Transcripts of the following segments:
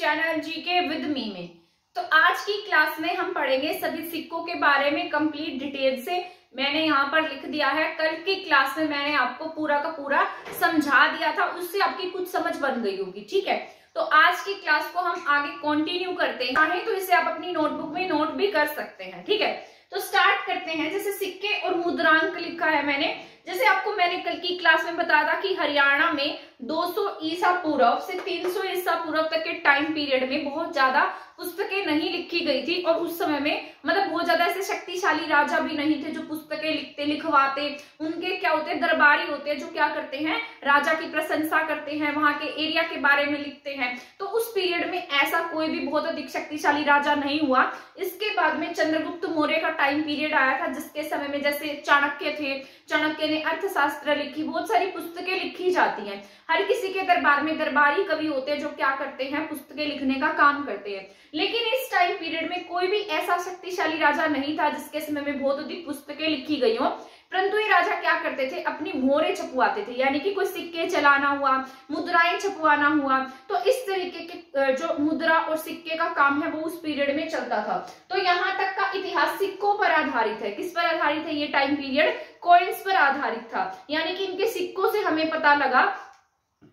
Channel GK with me में। तो आज की क्लास में हम पढ़ेंगे सभी सिक्कों के बारे में कंप्लीट डिटेल से। मैंने यहाँ पर लिख दिया है, कल की क्लास में मैंने आपको पूरा का पूरा समझा दिया था, उससे आपकी कुछ समझ बन गई होगी। ठीक है, तो आज की क्लास को हम आगे कंटिन्यू करते हैं, चाहे तो इसे आप अपनी नोटबुक में नोट भी कर सकते हैं। ठीक है, तो स्टार्ट करते हैं। जैसे सिक्के और मुद्रांक लिखा है मैंने, जैसे आपको मैंने कल की क्लास में बताया था कि हरियाणा में 200 ईसा पूर्व से 300 ईसा पूर्व तक के टाइम पीरियड में बहुत ज्यादा पुस्तकें नहीं लिखी गई थी, और उस समय में मतलब बहुत ज्यादा ऐसे शक्तिशाली राजा भी नहीं थे जो पुस्तकें लिखते लिखवाते। उनके क्या होते हैं, दरबारी होते हैं जो क्या करते हैं, राजा की प्रशंसा करते हैं, वहां के एरिया के बारे में लिखते हैं। तो उस पीरियड में ऐसा कोई भी बहुत अधिक शक्तिशाली राजा नहीं हुआ। इसके बाद में चंद्रगुप्त मौर्य का टाइम पीरियड आया था, जिसके समय में जैसे चाणक्य थे, चाणक्य ने अर्थशास्त्र लिखी, बहुत सारी पुस्तकें लिखी जाती हैं। हर किसी के दरबार में दरबारी कवि होते हैं जो क्या करते हैं, पुस्तकें लिखने का काम करते हैं। लेकिन इस टाइम पीरियड में कोई भी ऐसा शक्तिशाली राजा नहीं था जिसके समय में बहुत अधिक पुस्तकें लिखी गई हो, परंतु ये राजा क्या करते थे, अपनी मोहरें छपवाते थे, यानी कि कोई सिक्के चलाना हुआ, मुद्राएं छपवाना हुआ। तो इस तरीके के जो मुद्रा और सिक्के का काम है वो उस पीरियड में चलता था। तो यहाँ तक का इतिहास सिक्कों पर आधारित है। किस पर आधारित है ये टाइम पीरियड? कॉइन्स पर आधारित था, यानी कि इनके सिक्कों से हमें पता लगा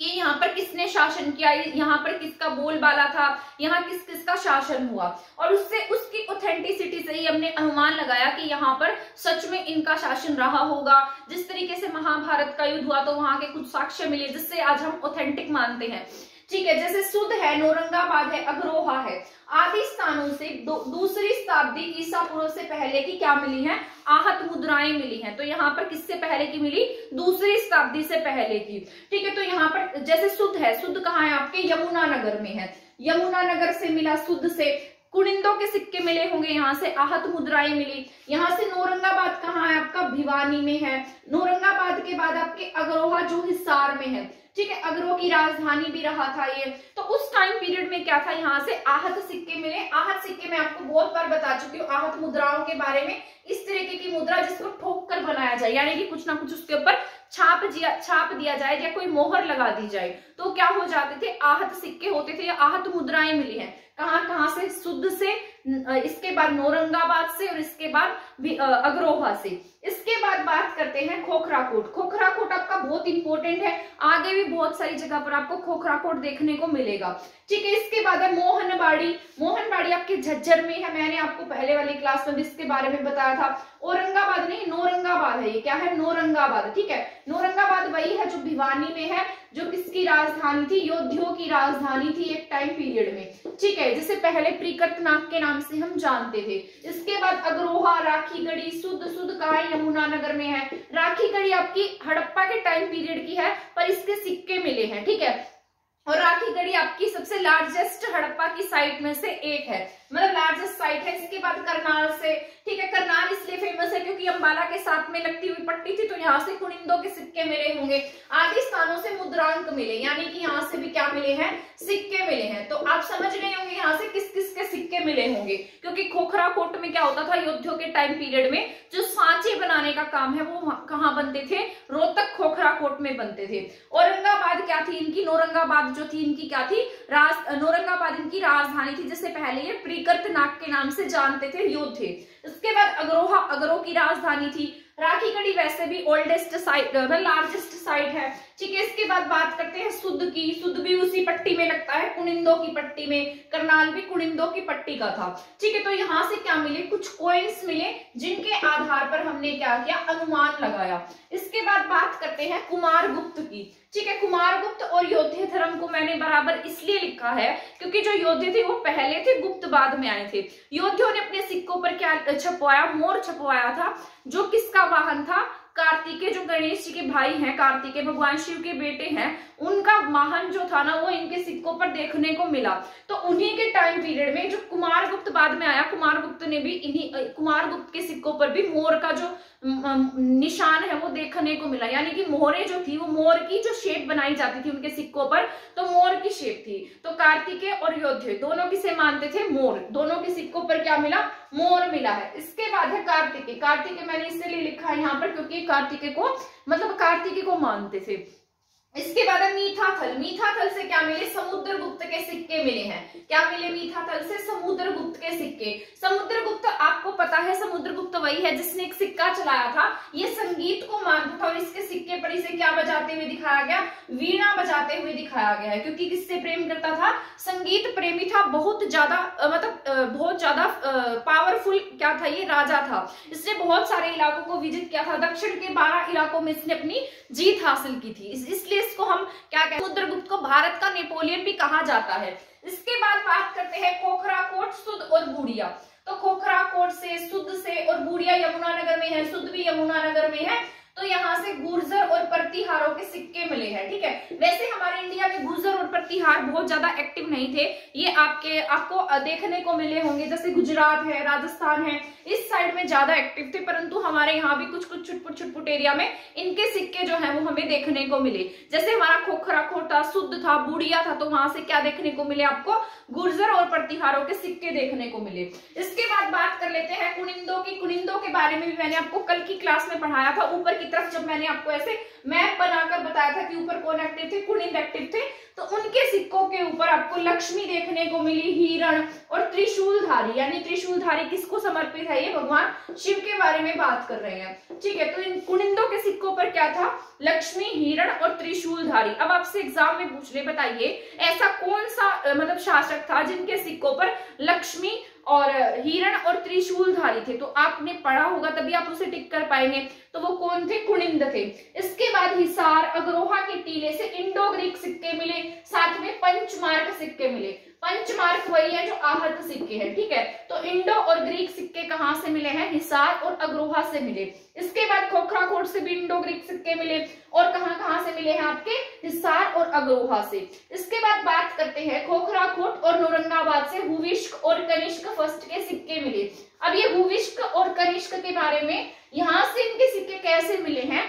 कि यहाँ पर किसने शासन किया, यहाँ पर किसका बोलबाला था, यहाँ किस किस का शासन हुआ, और उससे उसकी ऑथेंटिसिटी से ही हमने अनुमान लगाया कि यहाँ पर सच में इनका शासन रहा होगा। जिस तरीके से महाभारत का युद्ध हुआ तो वहां के कुछ साक्ष्य मिले जिससे आज हम ऑथेंटिक मानते हैं। ठीक है, जैसे सुध है, नौरंगाबाद है, अग्रोहा है, आदि स्थानों से दूसरी शताब्दी ईसा पूर्व से पहले की क्या मिली है, आहत मुद्राएं मिली हैं। तो यहाँ पर किससे पहले की मिली? दूसरी शताब्दी से पहले की। ठीक है, तो यहाँ पर जैसे सुध है, सुध कहाँ है आपके? यमुनानगर में है, यमुनानगर से मिला सुध से। कुनिंदों के सिक्के मिले होंगे, यहाँ से आहत मुद्राएं मिली। यहाँ से नौरंगाबाद कहाँ है आपका? भिवानी में है। नौरंगाबाद के बाद आपके अग्रोहा जो हिसार में है। ठीक है, अग्रो की राजधानी भी रहा था ये। तो उस टाइम पीरियड में क्या था, यहाँ से आहत सिक्के मिले। आहत सिक्के मैं आपको बहुत बार बता चुकी हूँ आहत मुद्राओं के बारे में। इस तरीके की मुद्रा जिसको ठोक कर बनाया जाए, यानी कि कुछ ना कुछ उसके ऊपर छाप दिया जाए या कोई मोहर लगा दी जाए, तो क्या हो जाते थे, आहत सिक्के होते थे या आहत मुद्राएं मिली हैं। कहाँ से? सुध से, इसके बाद नौरंगाबाद से, और इसके बाद अग्रोहा से। इसके बाद बात करते हैं खोखरा कोट। खोखरा कोट आपका बहुत इंपॉर्टेंट है, आगे भी बहुत सारी जगह पर आपको खोखरा कोट देखने को मिलेगा। ठीक है, इसके बाद है मोहनबाड़ी। मोहनबाड़ी आपके झज्जर में है, मैंने आपको पहले वाली क्लास में भी इसके बारे में बताया था। औरंगाबाद नहीं, नौरंगाबाद है, ये क्या है? नौरंगाबाद। ठीक है, नौरंगाबाद वही है जो भिवानी में है, जो किसकी राजधानी थी? योद्धियों की राजधानी थी एक टाइम पीरियड में। ठीक है, जिसे पहले प्रिकर्तनाग के नाम से हम जानते थे। इसके बाद अग्रोहा, राखीगढ़ी, सुध कहाँ है? यमुनानगर में है। राखीगढ़ी आपकी हड़प्पा के टाइम पीरियड की है, पर इसके सिक्के मिले हैं। ठीक है, और राखीगढ़ी आपकी सबसे लार्जेस्ट हड़प्पा की साइट में से एक है, मतलब लार्जेस्ट साइट है। इसके बाद करनाल से। ठीक है, करनाल इसलिए फेमस है क्योंकि अंबाला के साथ में लगती हुई पट्टी थी, तो यहाँ से कुनिंदों के सिक्के मिले होंगे। आदि स्थानों से मुद्रांक मिले, यानी कि यहाँ से भी क्या मिले हैं? सिक्के मिले हैं। तो आप समझ रहे होंगे यहाँ से किस किस के सिक्के मिले होंगे, क्योंकि खोखरा कोट में क्या होता था, योद्धियों के टाइम पीरियड में जो सांचे बनाने का काम है वो कहाँ बनते थे? रोहतक खोखरा कोट में बनते थे। औरंगाबाद क्या थी इनकी? नौरंगाबाद जो थी इनकी क्या थी? नौरंगाबाद इनकी राजधानी थी, जिससे पहले ये प्रिकर्तनाग के नाम से जानते थे योद्धे। इसके बाद अग्रोहा, अग्रो की राजधानी थी। राखीगढ़ी वैसे भी ओल्डेस्ट साइट, लार्जेस्ट साइट है। ठीक है, इसके बाद बात करते हैं सुध की। सुध भी उसी पट्टी में लगता है, कुनिंदों की पट्टी में। करनाल भी कुनिंदों की पट्टी का था। ठीक है, तो यहाँ से क्या मिले? कुछ कॉइन्स मिले, जिनके आधार पर हमने क्या किया? अनुमान लगाया। इसके बाद बात करते हैं कुमारगुप्त की। ठीक है, कुमारगुप्त और योद्धे धर्म को मैंने बराबर इसलिए लिखा है क्योंकि जो योद्धे थे वो पहले थे, गुप्त बाद में आए थे। योद्धियों ने अपने सिक्कों पर क्या छपवाया? मोर छपवाया था, जो किसका वाहन था? कार्तिकेय, जो गणेश जी के भाई हैं, कार्तिकेय भगवान शिव के बेटे हैं, उनका वाहन जो था ना वो इनके सिक्कों पर देखने को मिला। तो उन्हीं के टाइम पीरियड में जो कुमारगुप्त बाद में आया, कुमारगुप्त ने भी कुमारगुप्त के सिक्कों पर भी मोर का जो निशान है वो देखने को मिला, यानी कि मोहरें जो थी वो मोर की जो शेप बनाई जाती थी उनके सिक्कों पर, तो मोर की शेप थी। तो कार्तिकेय और योद्धे दोनों किसे मानते थे? मोर। दोनों के सिक्कों पर क्या मिला? मोर मिला है। इसके बाद है कार्तिकेय। कार्तिकेय मैंने इसलिए लिखा है यहाँ पर क्योंकि कार्तिकेय को मतलब कार्तिकेय को मानते थे। इसके बाद है मीठाथल। मीठाथल से क्या मिले? समुद्रगुप्त के सिक्के मिले हैं। क्या मिले मीठा तल से? समुद्रगुप्त के सिक्के। समुद्रगुप्त आपको पता है, समुद्रगुप्त वही है जिसने एक सिक्का चलाया था, ये संगीत को मानता था और इसके सिक्के पर इसे क्या बजाते हुए दिखाया गया? वीणा बजाते हुए दिखाया गया है, क्योंकि किससे प्रेम करता था? संगीत प्रेमी था, बहुत ज्यादा बहुत ज्यादा पावरफुल क्या था? ये राजा था। इसने बहुत सारे इलाकों को विजिट किया था, दक्षिण के 12 इलाकों में इसने अपनी जीत हासिल की थी, इसलिए इसको हम क्या कहते हैं? समुद्रगुप्त को भारत का नेपोलियन भी कहा जाता है। इसके बाद बात करते हैं खोखराकोट, सुध और बूडिया। तो खोखराकोट से, सुध से और बूडिया यमुनानगर में है, सुध भी यमुनानगर में है। तो यहाँ से गुर्जर और प्रतिहारों के सिक्के मिले हैं। ठीक है, वैसे हमारे इंडिया में गुर्जर और प्रतिहार बहुत ज्यादा एक्टिव नहीं थे, ये आपको देखने को मिले होंगे, जैसे गुजरात है, राजस्थान है, इस साइड में ज्यादा एक्टिव थे, परंतु हमारे यहाँ भी कुछ कुछ छुटपुट एरिया में इनके सिक्के जो है वो हमें देखने को मिले। जैसे हमारा खोखराकोट था, सुध था, बूडिया था, तो वहां से क्या देखने को मिले आपको? गुर्जर और प्रतिहारों के सिक्के देखने को मिले। इसके बाद बात कर लेते हैं कुनिंदों की। कुनिंदों के बारे में भी मैंने आपको कल की क्लास में पढ़ाया था। ऊपर की तरफ जब मैंने आपको ऐसे मैप बनाकर बताया था कि ऊपर कौन एक्टिव थे, कुनिंद एक्टिव थे, तो उनके सिक्कों के ऊपर आपको लक्ष्मी देखने को मिली, हिरण और त्रिशूलधारी। यानी त्रिशूलधारी किसको समर्पित है? ये भगवान शिव के बारे में बात कर रहे हैं। ठीक है, तो इन कुनिंदों के सिक्कों पर क्या था? लक्ष्मी, हिरण और त्रिशूलधारी। अब आपसे एग्जाम में पूछ ले, बताइए ऐसा कौन सा शासक था जिनके सिक्कों पर लक्ष्मी और हिरण और त्रिशूलधारी थे? तो आपने पढ़ा होगा, तभी आप उसे टिक कर पाएंगे। तो वो कौन थे? कुनिंद थे। इसके बाद हिसार, अग्रोहा के टीले से इंडो ग्रीक सिक्के मिले, साथ में पंचमार्क सिक्के मिले। पंचमार्क वही है जो आहत सिक्के हैं। ठीक है, तो इंडो और ग्रीक सिक्के कहाँ से मिले हैं? हिसार और अग्रोहा से मिले। इसके बाद खोखराकोट से भी इंडो ग्रीक सिक्के मिले, और कहाँ से मिले हैं? आपके हिसार और अग्रोहा से। इसके बाद बात करते हैं खोखराकोट और औरंगाबाद से हुविष्क और कनिष्क फर्स्ट के सिक्के मिले। अब ये हुविष्क और कनिष्क के बारे में, यहाँ से इनके सिक्के कैसे मिले हैं?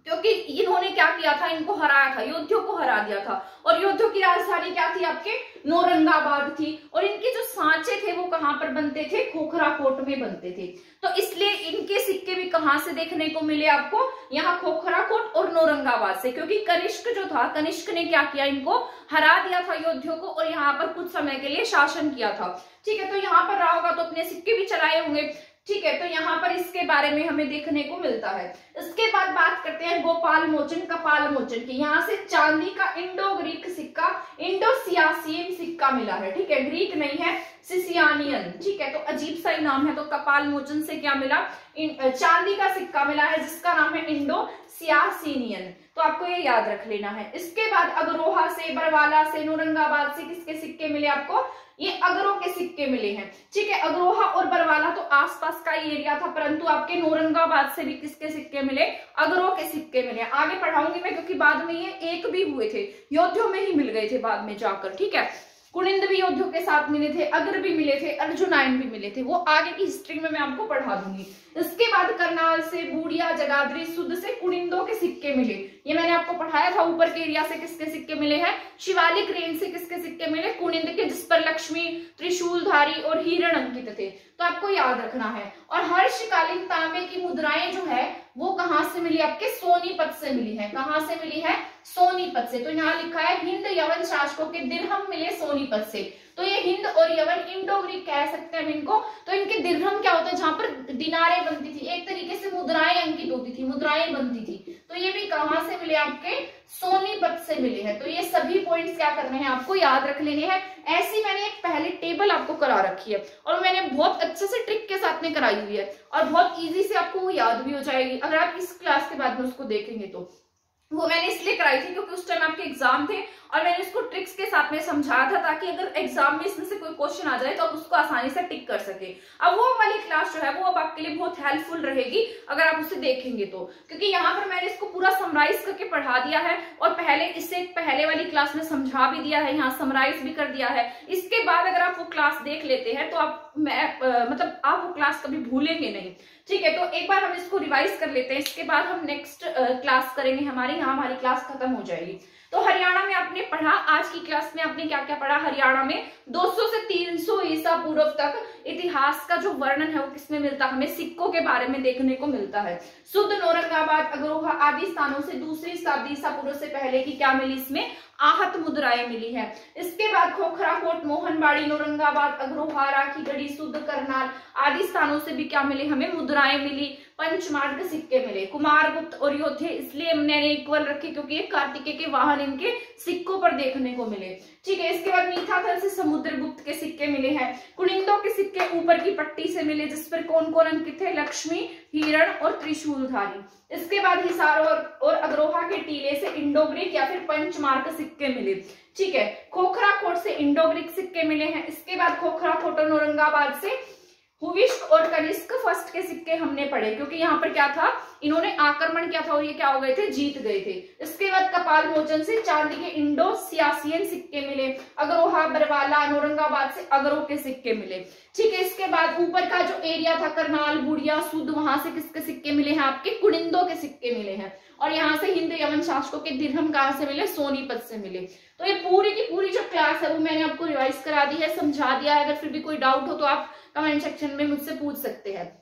क्योंकि इन्होंने क्या किया था? इनको हराया था, योद्धियों को हरा दिया था, और योद्धियों की राजधानी क्या थी? आपके औरंगाबाद थी। और इनके जो सांचे थे वो कहाँ पर बनते थे? खोखराकोट में बनते थे। तो इसलिए इनके सिक्के भी कहाँ से देखने को मिले आपको? यहाँ खोखराकोट और औरंगाबाद से, क्योंकि कनिष्क जो था, कनिष्क ने क्या किया? इनको हरा दिया था योद्धियों को, और यहाँ पर कुछ समय के लिए शासन किया था। ठीक है, तो यहाँ पर रहा होगा तो अपने सिक्के भी चलाए होंगे। ठीक है, तो यहाँ पर इसके बारे में हमें देखने को मिलता है। इसके बाद बात करते हैं गोपाल मोचन, कपाल मोचन की। यहाँ से चांदी का इंडो ग्रीक सिक्का, इंडो सियासियन सिक्का मिला है। ठीक है, ग्रीक नहीं है, सिसियानियन। ठीक है, तो अजीब सा ही नाम है। तो कपाल मोचन से क्या मिला? चांदी का सिक्का मिला है जिसका नाम है इंडो सियासिनियन। तो आपको ये याद रख लेना है। इसके बाद अग्रोहा से, बरवाला से, औरंगाबाद से किसके सिक्के मिले आपको? ये अगरों के सिक्के मिले हैं। ठीक है, अग्रोहा और बरवाला तो आसपास का ही एरिया था, परंतु आपके औरंगाबाद से भी किसके सिक्के मिले? अगरों के सिक्के मिले। आगे पढ़ाऊंगी मैं, क्योंकि बाद में ये एक भी हुए थे, योद्धियों में ही मिल गए थे बाद में जाकर। ठीक है, कुनिंद भी योद्धियों के साथ मिले थे, अगर भी मिले थे, अर्जुनायन भी मिले थे, वो आगे की हिस्ट्री में मैं आपको पढ़ा दूंगी। इसके बाद करनाल से, बूडिया, जगाधरी, सुध से कुनिंदों के सिक्के मिले। ये मैंने आपको पढ़ाया था। ऊपर के एरिया से किसके सिक्के मिले हैं? शिवालिक रेंज से किसके सिक्के मिले? कुनिंद के, जिस पर लक्ष्मी, त्रिशूलधारी और हिरण अंकित थे। तो आपको याद रखना है। और हर्षकालीन तांबे की मुद्राएं जो है वो कहाँ से मिली? आपके सोनीपत से मिली है। कहाँ से मिली है? सोनीपत से। तो यहाँ लिखा है हिंद यवन शासकों के दिरहम मिले सोनीपत से। तो ये हिंद और यवन इंडो ग्रीक कह सकते हैं इनको। तो इनके दिरहम क्या होता है? जहां पर दिनारें बनती थी, एक तरीके से मुद्राएं अंकित होती थी, मुद्राएं बनती थी। तो ये भी कहां से मिले? आपके सोनीपत से मिले हैं। तो ये सभी पॉइंट्स क्या करने हैं? आपको याद रख लेने हैं। ऐसी मैंने एक पहले टेबल आपको करा रखी है, और मैंने बहुत अच्छे से ट्रिक के साथ में कराई हुई है, और बहुत इजी से आपको वो याद भी हो जाएगी अगर आप इस क्लास के बाद में उसको देखेंगे। तो वो मैंने इसलिए कराई थी क्योंकि उस टाइम आपके एग्जाम थे, और मैंने इसको ट्रिक्स के साथ में समझाया था, ताकि अगर एग्जाम में इसमें से कोई क्वेश्चन आ जाए तो आप उसको आसानी से टिक कर सके। अब वो वाली क्लास जो है वो अब आपके लिए बहुत हेल्पफुल रहेगी अगर आप उसे देखेंगे तो, क्योंकि यहाँ पर मैंने इसको पूरा समराइज करके पढ़ा दिया है, और पहले वाली क्लास में समझा भी दिया है, यहाँ समराइज भी कर दिया है। इसके बाद अगर आप वो क्लास देख लेते हैं तो आप आप वो क्लास कभी भूलेंगे नहीं। ठीक है, तो एक बार हम इसको रिवाइज कर लेते हैं, इसके बाद हम नेक्स्ट क्लास करेंगे। हमारी क्लास खत्म हो जाएगी। तो हरियाणा में आपने पढ़ा, आज की क्लास में आपने क्या क्या पढ़ा? हरियाणा में 200 से 300 ईसा पूर्व तक इतिहास का जो वर्णन है वो किसमें मिलता है? हमें सिक्कों के बारे में देखने को मिलता है। सुध, औरंगाबाद, अग्रोहा आदि स्थानों से दूसरी शताब्दी ईसा पूर्व से पहले की क्या मिली? इसमें आहत मुद्राएं मिली है। इसके बाद खोखरा कोट, मोहनबाड़ी, औरंगाबाद, अग्रहा, राखीगढ़ी, शुद्ध, करनाल आदि स्थानों से भी क्या मिले, हमें मुद्राएं मिली। पंचमार्ग सिक्के मिले। कुमारगुप्त और योधे इसलिए मैंने इक्वल रखे क्योंकि ये कार्तिकेय के वाहन इनके सिक्कों पर देखने को मिले। ठीक है, इसके बाद मीठाथल से समुद्रगुप्त के सिक्के मिले हैं। कुनिंदो के सिक्के ऊपर की पट्टी से मिले जिस पर कौन कौन अंकित थे, लक्ष्मी, हिरण और त्रिशूलधारी। इसके बाद हिसार और अग्रोहा के टीले से इंडो ग्रीक या फिर पंचमार्ग सिक्के मिले। ठीक है, खोखरा कोट से इंडो ग्रीक सिक्के मिले हैं। इसके बाद खोखरा कोट और औरंगाबाद से हुविष्क और कनिष्क फर्स्ट के सिक्के हमने पढ़े क्योंकि यहाँ पर क्या था, इन्होंने आक्रमण किया था और ये क्या हो गए थे, जीत गए थे। इसके बाद कपाल मोचन से चांदी के इंडो सियासियन सिक्के मिले। अग्रोहा, बरवाला, औरंगाबाद से अगरो के सिक्के मिले। ठीक है, इसके बाद ऊपर का जो एरिया था करनाल, बुढ़िया, सुध, वहां से किसके सिक्के मिले हैं, आपके कुनिंदो के सिक्के मिले हैं। और यहाँ से हिंद यमन शासकों के दिरहम कहाँ से मिले, सोनीपत से मिले। तो ये पूरी की पूरी जो क्लास है वो मैंने आपको रिवाइज करा दी है, समझा दिया है। अगर फिर भी कोई डाउट हो तो आप कमेंट सेक्शन में मुझसे पूछ सकते हैं।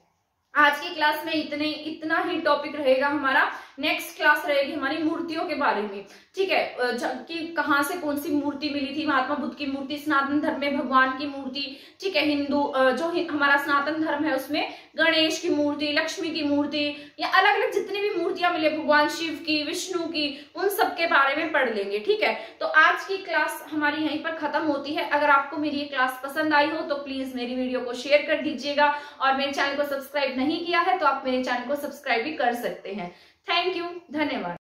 आज की क्लास में इतना ही टॉपिक रहेगा हमारा। नेक्स्ट क्लास रहेगी हमारी मूर्तियों के बारे में। ठीक है, कि कहाँ से कौन सी मूर्ति मिली थी, महात्मा बुद्ध की मूर्ति, सनातन धर्म में भगवान की मूर्ति। ठीक है, हिंदू जो हमारा सनातन धर्म है उसमें गणेश की मूर्ति, लक्ष्मी की मूर्ति, या अलग अलग जितनी भी मूर्तियां मिले, भगवान शिव की, विष्णु की, उन सब के बारे में पढ़ लेंगे। ठीक है, तो आज की क्लास हमारी यहीं पर खत्म होती है। अगर आपको मेरी ये क्लास पसंद आई हो तो प्लीज मेरी वीडियो को शेयर कर दीजिएगा और मेरे चैनल को सब्सक्राइब नहीं किया है तो आप मेरे चैनल को सब्सक्राइब भी कर सकते हैं। थैंक यू, धन्यवाद।